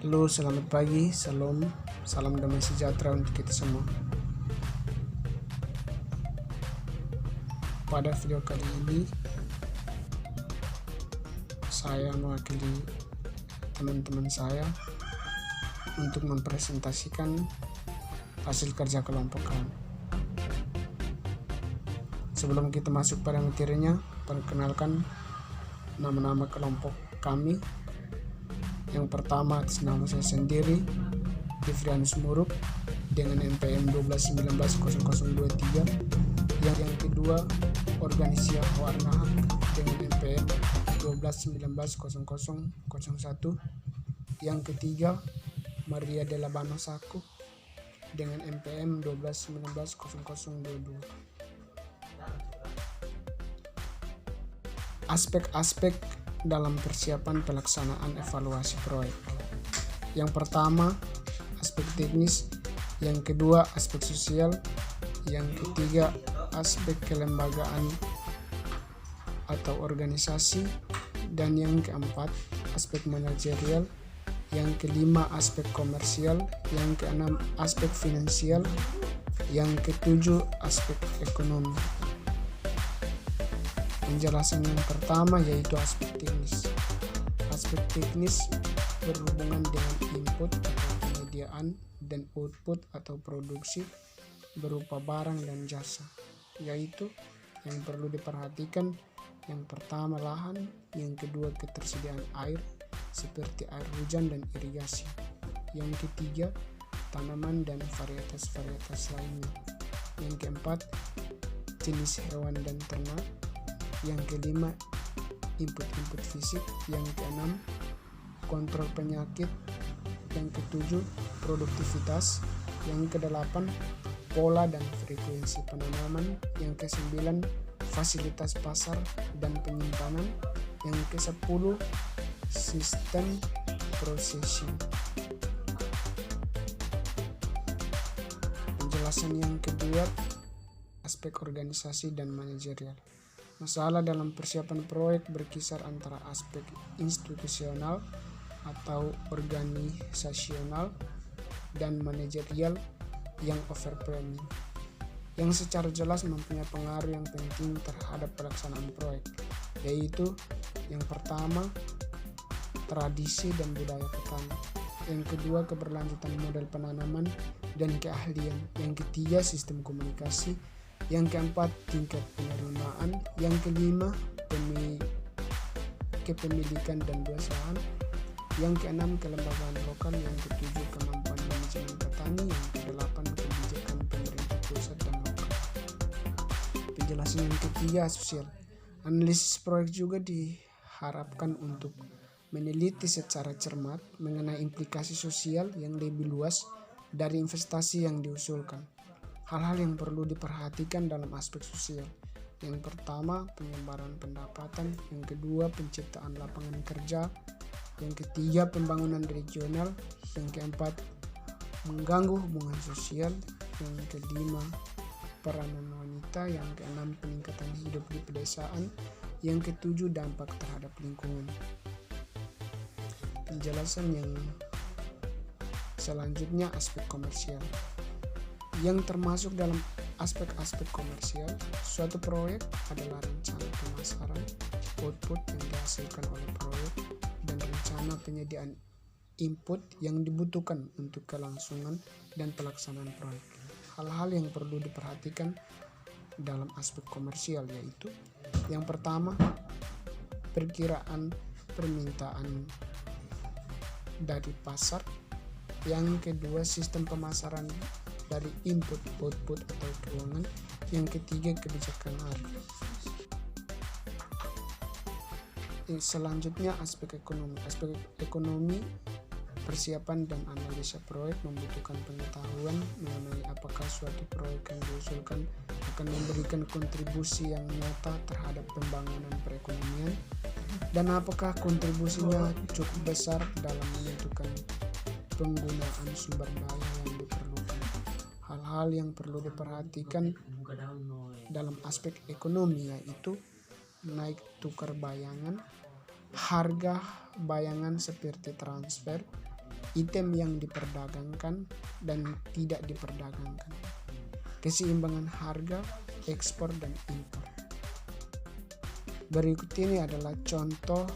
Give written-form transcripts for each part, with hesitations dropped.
Halo, selamat pagi, salam damai sejahtera untuk kita semua. Pada video kali ini, saya mewakili teman-teman saya untuk mempresentasikan hasil kerja kelompok kami. Sebelum kita masuk pada materinya, perkenalkan nama-nama kelompok kami. Yang pertama atas nama saya sendiri, Ifrianus Muruk dengan NPM 12190023. Yang kedua, Organisasi Warna Hak dengan NPM 12190001. Yang ketiga, Maria Della Bano Saku dengan NPM 12190022. Aspek-aspek dalam persiapan pelaksanaan evaluasi proyek. Yang pertama, aspek teknis. Yang kedua, aspek sosial. Yang ketiga, aspek kelembagaan atau organisasi. Dan yang keempat, aspek manajerial. Yang kelima, aspek komersial. Yang keenam, aspek finansial. Yang ketujuh, aspek ekonomi. Penjelasan yang pertama yaitu aspek teknis. Aspek teknis berhubungan dengan input atau penyediaan dan output atau produksi berupa barang dan jasa, yaitu yang perlu diperhatikan yang pertama lahan, yang kedua ketersediaan air seperti air hujan dan irigasi, yang ketiga tanaman dan varietas-varietas lainnya, yang keempat jenis hewan dan ternak, yang kelima input fisik, yang keenam kontrol penyakit, yang ketujuh produktivitas, yang kedelapan pola dan frekuensi penanaman, yang kesembilan fasilitas pasar dan penyimpanan, yang kesepuluh sistem processing. Penjelasan yang kedua, aspek organisasi dan manajerial. Masalah dalam persiapan proyek berkisar antara aspek institusional atau organisasional dan manajerial yang overwhelming, yang secara jelas mempunyai pengaruh yang penting terhadap pelaksanaan proyek, yaitu yang pertama, tradisi dan budaya petani, yang kedua, keberlanjutan model penanaman dan keahlian, yang ketiga, sistem komunikasi, yang keempat, tingkat penerimaan, yang kelima, kepemilikan dan luas lahan, yang keenam, kelembagaan lokal, yang ketujuh, kemampuan manajemen petani, yang kedelapan, kebijakan pemerintah pusat dan lokal. Penjelasan yang ketiga, sosial. Analisis proyek juga diharapkan untuk meneliti secara cermat mengenai implikasi sosial yang lebih luas dari investasi yang diusulkan. Hal-hal yang perlu diperhatikan dalam aspek sosial. Yang pertama, penyebaran pendapatan. Yang kedua, penciptaan lapangan kerja. Yang ketiga, pembangunan regional. Yang keempat, mengganggu hubungan sosial. Yang kelima, peranan wanita. Yang keenam, peningkatan hidup di pedesaan. Yang ketujuh, dampak terhadap lingkungan. Penjelasan yang selanjutnya, aspek komersial. Yang termasuk dalam aspek-aspek komersial, suatu proyek adalah rencana pemasaran, output yang dihasilkan oleh proyek, dan rencana penyediaan input yang dibutuhkan untuk kelangsungan dan pelaksanaan proyek. Hal-hal yang perlu diperhatikan dalam aspek komersial yaitu yang pertama, perkiraan permintaan dari pasar, yang kedua, sistem pemasaran dari input, output atau keuangan, yang ketiga, kebijakan harga. Selanjutnya, aspek ekonomi. Aspek ekonomi, persiapan dan analisa proyek membutuhkan pengetahuan mengenai apakah suatu proyek yang diusulkan akan memberikan kontribusi yang nyata terhadap pembangunan perekonomian, dan apakah kontribusinya cukup besar dalam menentukan penggunaan sumber daya yang diperlukan. Hal-hal yang perlu diperhatikan dalam aspek ekonomi yaitu naik tukar bayangan, harga bayangan seperti transfer, item yang diperdagangkan dan tidak diperdagangkan, keseimbangan harga, ekspor dan impor. Berikut ini adalah contoh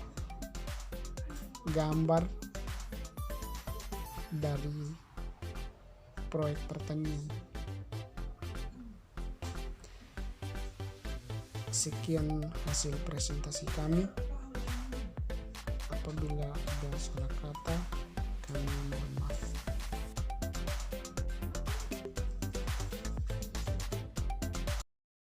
gambar dari proyek pertanian. Sekian hasil presentasi kami. Apabila ada salah kata, kami mohon maaf.